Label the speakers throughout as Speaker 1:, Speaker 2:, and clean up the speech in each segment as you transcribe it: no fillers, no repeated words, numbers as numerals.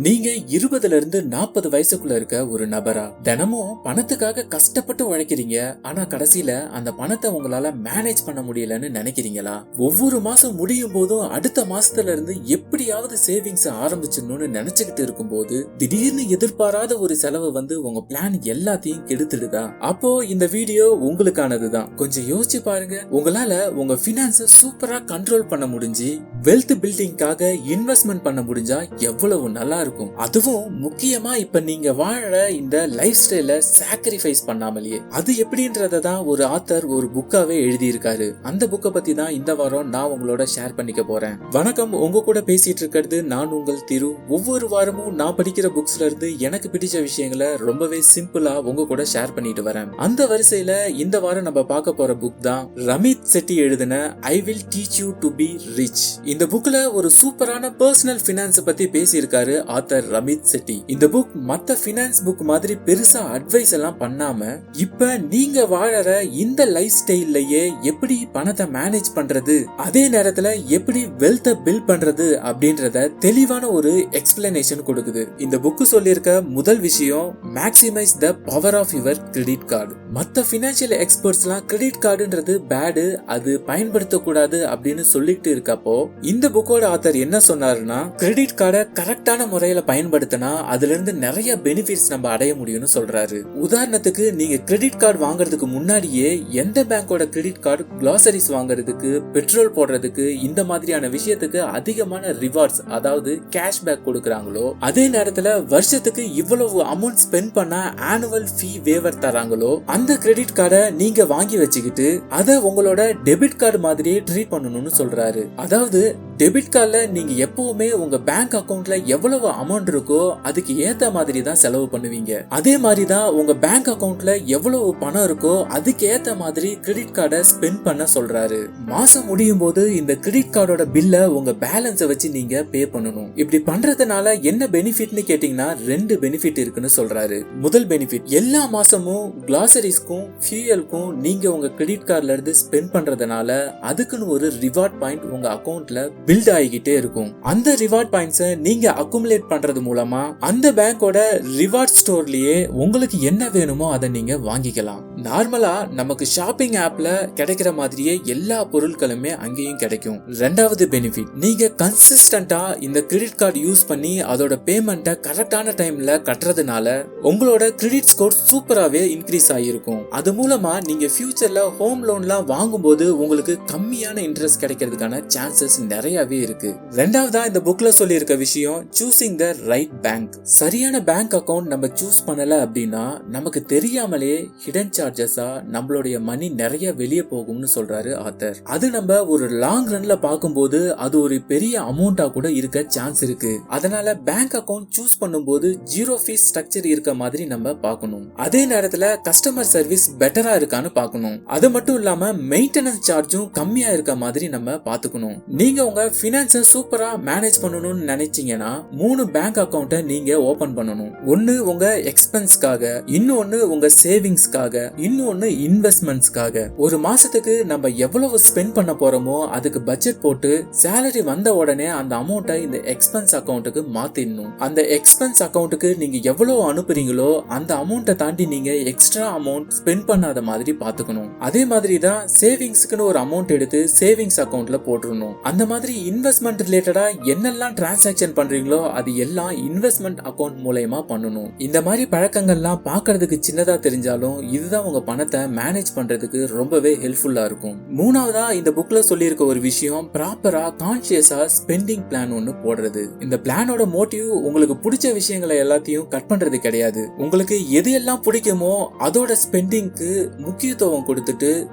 Speaker 1: நீங்க 20ல இருந்து 40 வயசுக்குள்ள இருக்க ஒரு நபரா தினமும் பணத்துக்காக கஷ்டப்பட்டு உழைக்கிறீங்க. ஆனா கடைசியில அந்த பணத்தை உங்களால மேனேஜ் பண்ண முடியலன்னு நினைக்கிறீங்களா? ஒவ்வொரு மாசம் முடியும் போதும் அடுத்த மாசத்துல இருந்து எப்படியாவது சேவிங்ஸ் ஆரம்பிச்சிடணும்னு நினைச்சுக்கிட்டு இருக்கும்போது திடீர்னு எதிர்பாராத ஒரு செலவு வந்து உங்க பிளான் எல்லாத்தையும் கெடுத்துடுதா? அப்போ இந்த வீடியோ உங்களுக்கானதுதான். கொஞ்சம் யோசிச்சு பாருங்க. உங்களால உங்க பினான்ஸ சூப்பரா கண்ட்ரோல் பண்ண முடிஞ்சு வெல்த் பில்டிங்காக இன்வெஸ்ட்மெண்ட் பண்ண முடிஞ்சா எவ்வளவு நல்லா இருக்கும். அதுவும் முக்கியமா இப்ப நீங்க வாழற இந்த லைஃப் ஸ்டைல சாக்ரிஃபைஸ் பண்ணாமலேயே அது எப்படின்றத தான் ஒரு ஆத்தர் ஒரு புக்காவே எழுதி இருக்காரு. அந்த புக்கை பத்தி தான் இந்த வாரம் நான் உங்களோட ஷேர் பண்ணிக்க போறேன். வணக்கம், உங்க கூட பேசிட்டு இருக்கிறது நான் உங்கள் திரு. ஒவ்வொரு வாரமும் நான் படிக்கிற புக்ஸ்ல இருந்து எனக்கு பிடிச்ச விஷயங்களை ரொம்பவே சிம்பிளா உங்க கூட ஷேர் பண்ணிட்டு வரேன். அந்த வரிசையில இந்த வாரம் நம்ம பார்க்க போற புக் தான் ரமித் செட்டி எழுதின I will teach you to be rich. இந்த புக்ல ஒரு சூப்பரான பர்சனல் பினான்ஸ் பத்தி பேசியிருக்காரு ஆத்தர் ரமித் செட்டி. இந்த புக் மத்த பினான்ஸ் புக் மாதிரி பெருசா அட்வைஸ் எல்லாம் பண்ணாம இப்ப நீங்க வாழற இந்த லைஃப் ஸ்டைல்லயே எப்படி பணத்தை மேனேஜ் பண்றது, அதே நேரத்துல எப்படி வெல்த் பில்ட் பண்றது அப்படின்றத தெளிவான ஒரு எக்ஸ்பிளனேஷன் கொடுக்குது. இந்த புக் சொல்லியிருக்க முதல் விஷயம் maximize the power of your credit card. மத்த பினான்சியல் எக்ஸ்பர்ட்ஸ்லாம் கிரெடிட் கார்டுன்றது பேடு, அது பயன்படுத்தக்கூடாது அப்படின்னு சொல்லிட்டு இருக்கப்போ இந்த புக்கோட ஆத்தர் என்ன சொன்னாருன்னா, கிரெடிட் கார்டை கரெக்டான முறையில பயன்படுத்தினா அதுல இருந்து நிறைய பெனிஃபிட்ஸ் நம்ம அடைய முடியும்னு சொல்றாரு. உதாரணத்துக்கு நீங்க கிரெடிட் கார்டு வாங்குறதுக்கு முன்னாடியே எந்த பேங்கோட கிரெடிட் கார்டு கிளாசரிஸ் வாங்குறதுக்கு, பெட்ரோல் போடுறதுக்கு, இந்த மாதிரியான விஷயத்துக்கு அதிகமான ரிவார்ட்ஸ் அதாவது கேஷ்பேக் கொடுக்கறாங்களோ, அதே நேரத்துல வருஷத்துக்கு இவ்வளவு அமௌண்ட் ஸ்பெண்ட் பண்ணா ஆனுவல் ஃபீ வேவர் தராங்களோ, அந்த கிரெடிட் கார்டை நீங்க வாங்கி வச்சுக்கிட்டு அதை உங்களோட டெபிட் கார்டு மாதிரியே ட்ரீட் பண்ணணும்னு சொல்றாரு. அதாவது டெபிட் கார்டுல நீங்க எப்பவுமே உங்க பேங்க் அக்கவுண்ட்ல எவ்வளவு அமௌண்ட் இருக்கோ அதுக்கு ஏத்த மாதிரி தான் செலவு பண்ணுவீங்க. அதே மாதிரி தான் உங்க பேங்க் அக்கவுண்ட்ல எவ்வளவு பணம் இருக்கோ அதுக்கு ஏத்த மாதிரி கிரெடிட் கார்டை ஸ்பெண்ட் பண்ண சொல்றாரு. மாசம் முடியும் போது இந்த கிரெடிட் கார்டோட பில்ல உங்க பேலன்ஸை வச்சு நீங்க பே பண்ணணும். இப்படி பண்றதுனால என்ன பெனிஃபிட்னு கேட்டீங்கன்னா ரெண்டு பெனிஃபிட் இருக்குன்னு சொல்றாரு. முதல் பெனிஃபிட், எல்லா மாசமும் கிளாசரிஸ்க்கும் ஃபியூயலுக்கும் நீங்க உங்க கிரெடிட் கார்டுல இருந்து ஸ்பெண்ட் பண்றதுனால அதுக்குன்னு ஒரு ரிவார்ட் பாயிண்ட் உங்க அக்கவுண்ட்ல பில்ட் ஆகிக்கிட்டே இருக்கும். அந்த ரிவார்ட் பாயிண்ட்ஸை நீங்க அக்குமுலேட் பண்றது மூலமா அந்த பேங்கோட ரிவார்ட் ஸ்டோர்லயே உங்களுக்கு என்ன வேணுமோ அதை நீங்க வாங்கிக்கலாம். நார்மலா நமக்கு ஷாப்பிங் ஆப்ல கிடைக்கிற மாதிரியே எல்லா பொருட்களுமே அங்கேயும் கிடைக்கும். ரெண்டாவது பெனிஃபிட், நீங்க கன்சிஸ்டன்டா இந்த கிரெடிட் கார்டு யூஸ் பண்ணி அதோட பேமெண்ட்டை கரெக்டான டைம்ல கட்டுறதுனால உங்களோட கிரெடிட் ஸ்கோர் சூப்பராவே இன்க்ரீஸ் ஆகிருக்கும். அது மூலமா நீங்க ஃபியூச்சர்ல ஹோம் லோன்லாம் வாங்கும்போது உங்களுக்கு கம்மியான இன்ட்ரெஸ்ட் கிடைக்கிறதுக்கான சான்சஸ் நிறையவே இருக்கு. ரெண்டாவதா இந்த புக்ல சொல்லி இருக்க விஷயம் சூசிங் த ரைட் பேங்க். சரியான பேங்க் அக்கவுண்ட் நம்ம சூஸ் பண்ணல அப்படின்னா நமக்கு தெரியாமலே ஹிடன் சார்ஜஸா நம்மளுடைய மணி நிறைய வெளியே போகும்னு சொல்றாரு ஆத்தர். அது நம்ம ஒரு லாங் ரன்ல பார்க்கும்போது அது ஒரு பெரிய அமௌண்டா கூட இருக்க சான்ஸ் இருக்கு. அதனால பேங்க் அக்கவுண்ட் சூஸ் பண்ணும்போது ஜீரோ ஃபீஸ் ஸ்ட்ரக்சர் இருக்க மாதிரி நம்ம பார்க்கணும். அதே நேரத்துல கஸ்டமர் சர்வீஸ் பெட்டரா இருக்கான்னு பார்க்கணும். அது மட்டும் இல்லாம மெயின்டெனன்ஸ் சார்ஜும் கம்மியா இருக்க மாதிரி நம்ம பார்த்துக்கணும். நீங்க உங்க பினான்ஸை சூப்பரா மேனேஜ் பண்ணணும்னு நினைச்சீங்கன்னா 3 பேங்க் அக்கவுண்ட்டை நீங்க ஓபன் பண்ணணும். ஒன்னு உங்க எக்ஸ்பென்ஸ்க்காக, இன்னொன்னு உங்க சேவிங்ஸ்க்காக, இன்னொன்னு இன்வெஸ்ட்மெண்ட்ஸ்க்காக. ஒரு மாசத்துக்கு நம்ம எவ்வளவு ஸ்பெண்ட் பண்ண போறோமோ அதுக்கு பட்ஜெட் போட்டு சேலரி வந்த உடனே அந்த அமௌண்ட்டை இந்த எக்ஸ்பென்ஸ் அக்கவுண்ட்டுக்கு மாத்திடணும். அந்த எக்ஸ்பென்ஸ் அக்கவுண்ட்டுக்கு நீங்க எவ்வளவு அனுப்புறீங்களோ அந்த அமௌண்ட்டை தாண்டி நீங்க எக்ஸ்ட்ரா அமௌண்ட் ஸ்பெண்ட் பண்ணாத மாதிரி பாத்துக்கணும். அதே மாதிரி தான் சேவிங்ஸ்க்குன்னு ஒரு அமௌண்ட் எடுத்து சேவிங்ஸ் அக்கவுண்ட்ல போட்டுறணும். அந்த மாதிரி இன்வெஸ்ட்மெண்ட் ரிலேட்டடா என்னெல்லாம் டிரான்சாக்சன் பண்றீங்களோ அது எல்லாம் இன்வெஸ்ட்மெண்ட் அக்கவுண்ட் மூலமா பண்ணணும். இந்த மாதிரி பழக்கங்கள்லாம் பார்க்கிறதுக்கு சின்னதா தெரிஞ்சாலும் இதுதான் உங்க பணத்தை மேனேஜ் பண்றதுக்கு ரொம்பவே ஹெல்ப்ஃபுல்லா இருக்கும். மூணாவதா இந்த புக்ல சொல்லியிருக்க ஒரு விஷயம் ப்ராப்பரா கான்ஷியஸா ஸ்பெண்டிங் பிளான் ஒன்னு போடுறது. இந்த பிளானோட மோட்டிவ் உங்களுக்கு பிடிச்ச விஷயங்களை எல்லாத்தையும் கட் பண்றது கிடையாது. உங்களுக்கு எது எல்லாம் பிடிக்குமோ அதோட ஸ்பெண்டிங்க்கு முக்கியத்துவம் கொடுத்துட்டு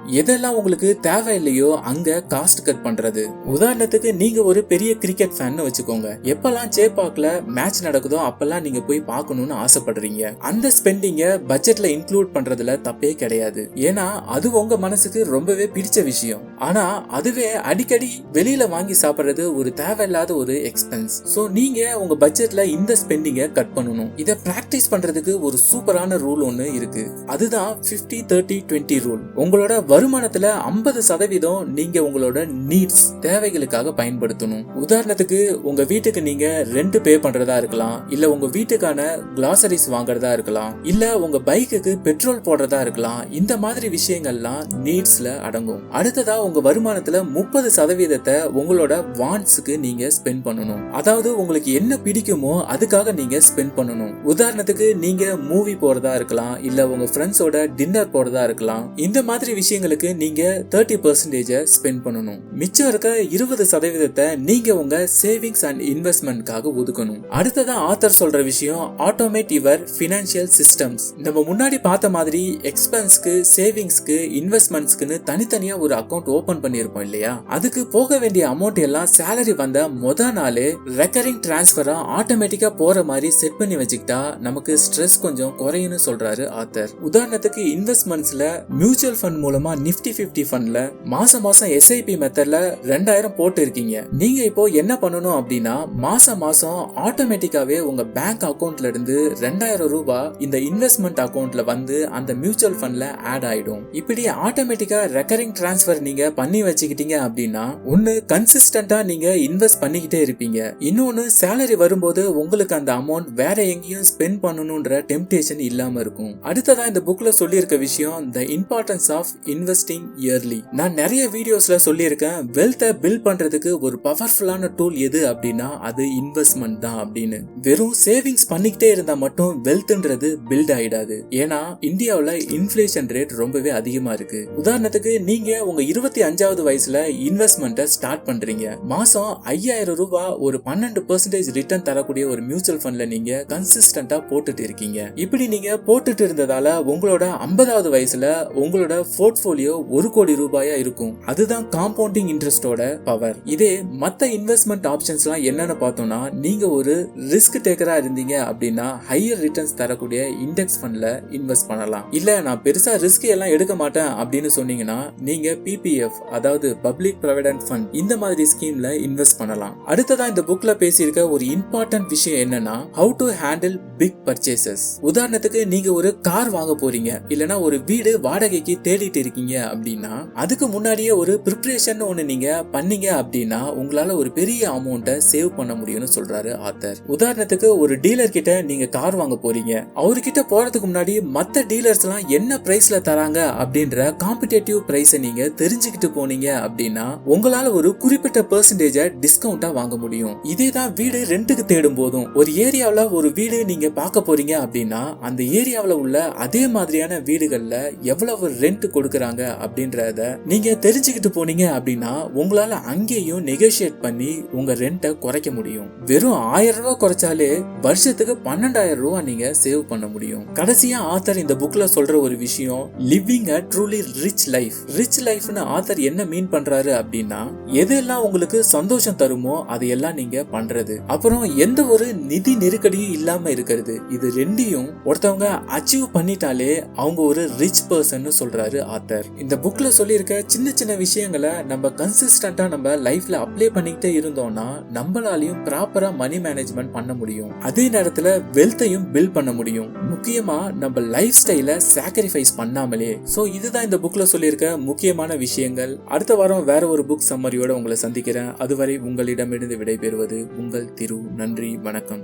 Speaker 1: எதெல்லாம் உங்களுக்கு தேவையில்லையோ அங்க காஸ்ட் கட் பண்றது. உதாரணத்துக்கு நீங்க ஒரு பெரிய கிரிக்கெட் ஃபேன் வச்சுக்கோங்க. எப்பெல்லாம் சேப்பாக்ல மேட்ச் நடக்குதோ அப்பெல்லாம் நீங்க போய் பார்க்கணும்னு ஆசைப்படுறீங்க. அந்த ஸ்பெண்டிங்க பட்ஜெட்ல இன்க்ளூட் பண்றதுல தப்பே வாய்ப்பே கிடையாது. ஏன்னா அது உங்க மனசுக்கு ரொம்பவே பிடிச்ச விஷயம். ஆனா அதுவே அடிக்கடி வெளியில வாங்கி சாப்பிடுறது ஒரு தேவையில்லாத ஒரு எக்ஸ்பென்ஸ். சோ நீங்க உங்க பட்ஜெட்ல இந்த ஸ்பெண்டிங்க கட் பண்ணணும். இத பிராக்டிஸ் பண்றதுக்கு ஒரு சூப்பரான ரூல் ஒன்னு இருக்கு. அதுதான் 50-30-20 ரூல். உங்களோட வருமானத்துல 50% நீங்க உங்களோட நீட்ஸ் தேவைகளுக்காக பயன்படுத்தணும். உதாரணத்துக்கு உங்க வீட்டுக்கு நீங்க ரெண்ட் பே பண்றதா இருக்கலாம், இல்ல உங்க வீட்டுக்கான கிளாசரிஸ் வாங்குறதா இருக்கலாம், இல்ல உங்க பைக்குக்கு பெட்ரோல் போடுறதா இருக்கலாம். இந்த மாதிரி விஷயங்கள்லாம் நீட்ஸ்ல அடங்கும். அடுத்ததா உங்க வருமானத்துல 30% உங்களோட வாண்ட்ஸ்க்கு நீங்க ஸ்பெண்ட் பண்ணணும். அதாவது உங்களுக்கு என்ன பிடிக்குமோ அதுக்காக நீங்க ஸ்பெண்ட் பண்ணணும். உதாரணத்துக்கு நீங்க மூவி போறதா இருக்கலாம், இல்ல உங்க ஃப்ரெண்ட்ஸோட டின்னர் போறதா இருக்கலாம். இந்த மாதிரி விஷயங்களுக்கு நீங்க 30% ஸ்பெண்ட் பண்ணணும். மிச்சம் இருக்க 20% நீங்க உங்க சேவிங்ஸ் அண்ட் இன்வெஸ்ட்மெண்ட்காக ஒதுக்கணும். அடுத்ததா ஆத்தர் சொல்ற விஷயம் ஆட்டோமேட் யுவர் ஃபினான்ஷியல் சிஸ்டம்ஸ். நம்ம முன்னாடி பார்த்த மாதிரி எக்ஸ்பென்ஸ்க்கு, சேவிங்ஸ்க்கு, இன்வெஸ்ட்மெண்ட்ஸ்க்குன்னு தனித்தனியா ஒரு அக்கவுண்ட் ஓபன் பண்ணிருப்போம் இல்லையா? அதுக்கு போக வேண்டிய அமௌண்ட் எல்லாம் சேலரி வந்த முத நாளே ரெக்கரிங் டிரான்ஸ்ஃபரா ஆட்டோமேட்டிக்கா போற மாதிரி செட் பண்ணி வச்சுக்கிட்டா நமக்கு ஸ்ட்ரெஸ் கொஞ்சம் குறையும்னு சொல்றாரு ஆத்தர். உதாரணத்துக்கு இன்வெஸ்ட்மெண்ட்ஸ்ல மியூச்சுவல் ஃபண்ட் மூலமா நிஃப்டி 50 ஃபண்ட்ல மாசம் மாசம் எஸ்ஐபி மெத்தட்ல 2000 போட்டு இருக்கீங்க. நீங்க இப்போ என்ன பண்ணணும் அப்படின்னா மாசம் மாசம் ஆட்டோமேட்டிக்காவே உங்க பேங்க் அக்கவுண்ட்ல இருந்து 2000 ரூபாய் இந்த இன்வெஸ்ட்மெண்ட் அக்கவுண்ட்ல வந்து அந்த மியூச்சுவல் ஃபண்ட்ல ஆட் ஆயிடும். இப்படி ஆட்டோமேட்டிக்கா ரெக்கரிங் டிரான்ஸ்ஃபர் நீங்க பண்ணி வச்சுக்கிட்டீங்க அப்படின்னா ஒன்னு கன்சிஸ்டன்டா நீங்க இன்வெஸ்ட் பண்ணிக்கிட்டே இருப்பீங்க, இன்னொன்னு சேலரி வரும்போது உங்களுக்கு அந்த அமௌண்ட் வேற எங்கேயும் ஸ்பெண்ட் பண்ணணும்ன்ற டெம்ப்டேஷன் இல்லாம இருக்கும். அடுத்ததா இந்த புக்ல சொல்லி இருக்க விஷயம் the importance of investing early. நான் நிறைய வீடியோஸ்ல சொல்லியிருக்கேன், வெல்த்தை பில்ட் பண்றதுக்கு ஒரு பவர்ஃபுல்லான டூல் எது அப்படின்னா அது இன்வெஸ்ட்மெண்ட் தான் அப்படின்னு. வெறும் சேவிங்ஸ் பண்ணிக்கிட்டே இருந்தா மட்டும் வெல்த்ன்றது பில்ட் ஆயிடாது. ஏன்னா இந்தியாவுல இன்ஃப்ளேஷன் ரேட் ரொம்பவே அதிகமா இருக்கு. உதாரணத்துக்கு நீங்க உங்க 25வது வயசுல இன்வெஸ்ட்மெண்ட்டை ஸ்டார்ட் பண்றீங்க. மாசம் 5000 ரூபாய் ஒரு 12% ரிட்டர்ன் தரக்கூடிய ஒரு மியூச்சுவல் ஃபண்ட்ல நீங்க கன்சிஸ்டன்டா போட்டுட்டு இருக்கீங்க. இப்படி நீங்க போட்டுட்டு இருந்ததால உங்களோட 50வது வயசுல உங்களோட போர்ட்போலியோ 1 கோடி ரூபாயா இருக்கும். அதுதான் காம்பவுண்டிங் இன்ட்ரெஸ்டோட பவர். இதே மத்த இன்வெஸ்ட்மெண்ட் ஆப்ஷன்ஸ்லாம் என்னன்னு பார்த்தோம்னா நீங்க ஒரு ரிஸ்க் டேக்கரா இருந்தீங்க அப்படின்னா ஹையர் ரிட்டர்ன்ஸ் தரக்கூடிய இண்டெக்ஸ் ஃபண்ட்ல இன்வெஸ்ட் பண்ணலாம். இல்ல நான் பெருசா ரிஸ்க் எல்லாம் எடுக்க மாட்டேன் அப்படின்னு சொன்னீங்கன்னா நீங்க PPF அதாவது பப்ளிக் ப்ராவிடென்ட் ஃபண்ட் இந்த மாதிரி ஸ்கீம்ல இன்வெஸ்ட் பண்ணலாம். அடுத்ததா இந்த புக்ல பேசியிருக்க ஒரு இம்பார்ட்டன்ட் விஷயம் என்னன்னா how to handle big purchases. உதாரணத்துக்கு நீங்க ஒரு கார் வாங்க போறீங்க, இல்லனா ஒரு வீடு வாடகைக்கு தேடிட்டு இருக்கீங்க அப்படின்னா அதுக்கு முன்னாடியே ஒரு ப்ரிப்பரேஷன் ஒன்னு நீங்க பண்ணீங்க அப்படின்னா உங்களால ஒரு பெரிய அமௌண்ட்டை சேவ் பண்ண முடியும்னு சொல்றாரு ஆத்தர். உதாரணத்துக்கு ஒரு டீலர் கிட்ட நீங்க கார் வாங்க போறீங்க, அவர்கிட்ட போறதுக்கு முன்னாடி மத்த டீலர்ஸ் எல்லாம் என்ன பிரைஸ்ல தராங்க அப்படின்ற காம்படிட்டிவ் பிரைஸை நீங்க தெரிஞ்சுக்கிட்டு போனீங்க அப்படின்னா உங்களால ஒரு குறிப்பிட்ட பெர்சன்டேஜ் டிஸ்கவுண்டா வாங்க முடியும். இதேதான் வீடு ரெண்டுக்கு தேடும் போதும் ஒரு ஏரியாவுல ஒரு வீடு நீங்க பார்க்க போறீங்க அப்படின்னா அந்த ஏரியாவுல உள்ள அதே மாதிரியான வீடுகள்ல எவ்வளவு ரெண்ட் கொடுக்கறாங்க அப்படின்றத நீங்க தெரிஞ்சுக்கிட்டு போனீங்க அப்படின்னா உங்களால அங்கேயும் நெகோஷியேட் பண்ணி உங்க ரெண்ட்டை குறைக்க முடியும். வெறும் 1000 ரூபாய் குறைச்சாலே வருஷத்துக்கு 12000 ரூபாய் நீங்க சேவ் பண்ண முடியும். கடைசியா ஆத்தர் இந்த புக்ல சொல்ற ஒரு விஷயம் living a truly rich life. Rich லைஃப்னு ஆத்தர் என்ன மீன் பண்றாரு அப்படின்னா எதெல்லாம் உங்களுக்கு சந்தோஷம் தருமோ அதையெல்லாம் நீங்க பண்றது, அப்புறம் எந்த ஒரு நிதி நெருக்கடியும் இல்லாம இருக்கிறது. இது ரெண்டையும் ஒருத்தவங்க அச்சீவ் பண்ணிட்டாலே அவங்க ஒரு ரிச் பர்சன் சொல்றாரு ஆத்தர். இந்த புக்ல சொல்லி இருக்க சின்ன சின்ன விஷயங்களை நம்ம கன்சிஸ்டன்டா நம்ம லைஃப்ல அப்ளை பண்ணிக்கிட்டே இருந்தோம்னா நம்மளாலையும் ப்ராப்பரா மணி மேனேஜ்மெண்ட் பண்ண முடியும். அதே நேரத்துல வெல்த்தையும் பில்ட் பண்ண முடியும். முக்கியமா நம்ம லைஃப் ஸ்டைல சாக்ரிஃபைஸ் பண்ணாமலே. சோ இதுதான் இந்த புக்ல சொல்லி இருக்க முக்கியமான விஷயங்கள். அடுத்த வாரம் வேற ஒரு புக் சம்மரியோட உங்களை சந்திக்கிறேன். அதுவரை உங்களிடமிருந்து விடைபெறுவது உங்கள் திரு. நன்றி, வணக்கம்.